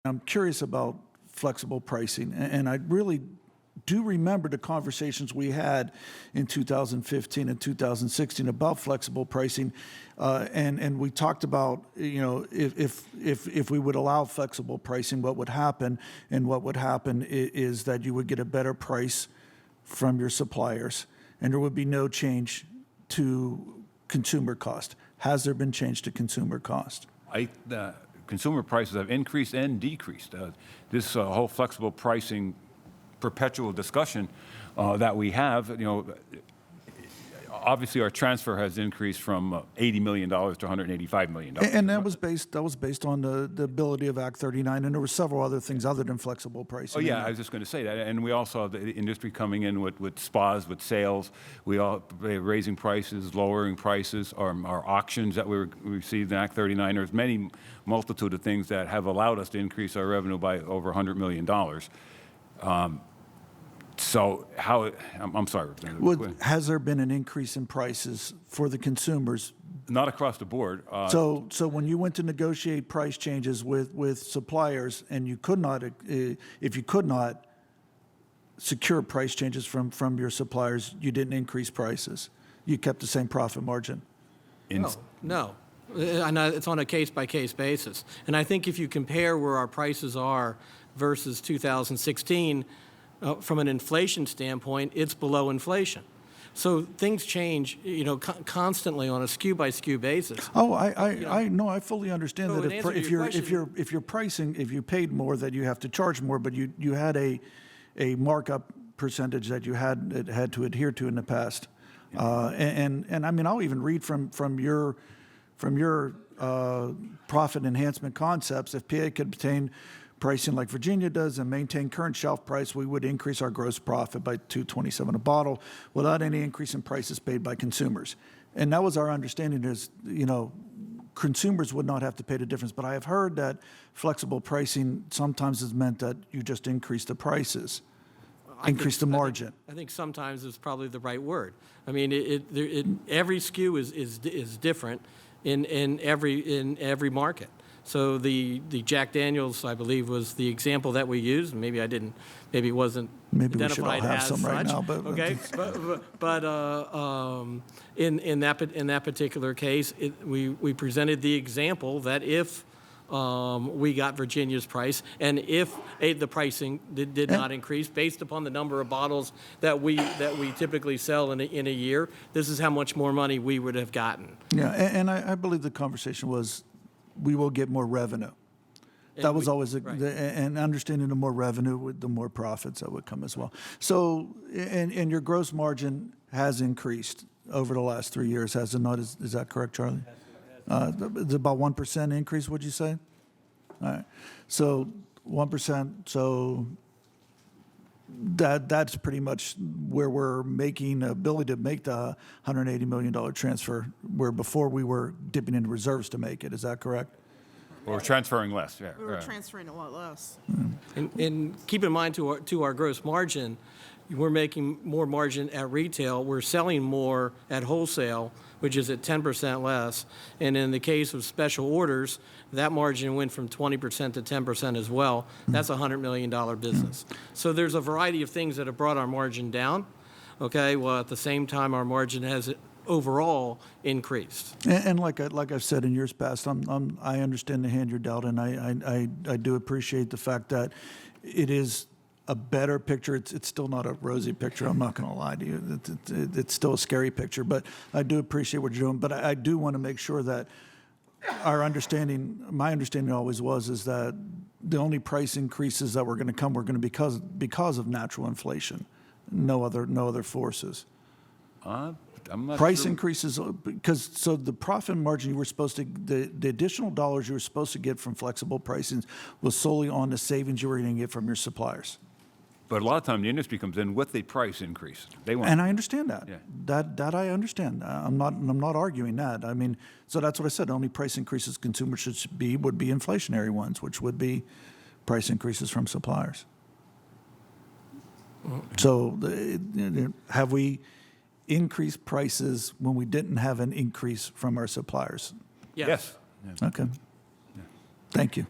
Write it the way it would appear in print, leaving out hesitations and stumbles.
I'm curious about flexible pricing, and I really do remember the conversations we had in 2015 and 2016 about flexible pricing, and we talked about, you know, if we would allow flexible pricing, what would happen, and what would happen is that you would get a better price from your suppliers, and there would be no change to consumer cost. Has there been change to consumer cost? Consumer prices have increased and decreased. This whole flexible pricing perpetual discussion that we have, you know, obviously our transfer has increased from $80 million to $185 million. And that was based on the ability of Act 39, and there were several other things other than flexible pricing. Oh yeah, I was just going to say that, and we also have the industry coming in with spas, with sales. We all raising prices, lowering prices. Our auctions that we received in Act 39. There's many multitude of things that have allowed us to increase our revenue by over $100 million. So how, I'm sorry. Has there been an increase in prices for the consumers? Not across the board. So when you went to negotiate price changes with suppliers, and you could not, if you could not secure price changes from your suppliers, you didn't increase prices. You kept the same profit margin. No. And it's on a case-by-case basis. And I think if you compare where our prices are versus 2016, from an inflation standpoint, it's below inflation. So things change, you know, constantly on a SKU-by-SKU basis. Oh, I fully understand So that if you're pricing, if you paid more, that you have to charge more, but you had a markup percentage that you had to adhere to in the past. And I mean, I'll even read from your profit enhancement concepts. If PA could obtain pricing like Virginia does and maintain current shelf price, we would increase our gross profit by $2.27 a bottle without any increase in prices paid by consumers. And that was our understanding, is, you know, consumers would not have to pay the difference. But I have heard that flexible pricing sometimes has meant that you just increase the prices, increase the margin. I think sometimes is probably the right word. I mean, every SKU is different in every market. So the Jack Daniels, I believe, was the example that we used. Maybe it wasn't identified as such. Right now, but okay, but in that particular case, we presented the example that if we got Virginia's price, and if the pricing did not increase based upon the number of bottles that we typically sell in a year, this is how much more money we would have gotten. Yeah, and I believe the conversation was, we will get more revenue. That was always, and understanding the more revenue, the more profits that would come as well. So, and your gross margin has increased over the last 3 years, has it not? Is that correct, Charlie? It's about 1% increase, would you say? All right. So 1%, so that's pretty much where we're making ability to make the $180 million transfer, where before we were dipping into reserves to make it. Is that correct? We're transferring less. Yeah, we were transferring a lot less. And keep in mind to our gross margin, we're making more margin at retail. We're selling more at wholesale, which is at 10% less. And in the case of special orders, that margin went from 20% to 10% as well. That's a $100 million business. So there's a variety of things that have brought our margin down. Okay, well, at the same time, our margin has overall increased. And like I've said in years past, I understand the hand you're dealt, and I do appreciate the fact that it is a better picture. It's still not a rosy picture. I'm not going to lie to you. It's still a scary picture, but I do appreciate what you're doing. But I do want to make sure that my understanding always is that the only price increases that were going to come were going to be because of natural inflation, no other forces. I'm not price sure. Increases, because so the profit margin you were supposed to, the additional dollars you were supposed to get from flexible pricing was solely on the savings you were going to get from your suppliers. But a lot of times the industry comes in with a price increase. They want, and I understand that. Yeah. That I understand. I'm not arguing that. I mean, so that's what I said. The only price increases consumers would be inflationary ones, which would be price increases from suppliers. So have we increased prices when we didn't have an increase from our suppliers? Yes. Yes. Okay. Thank you.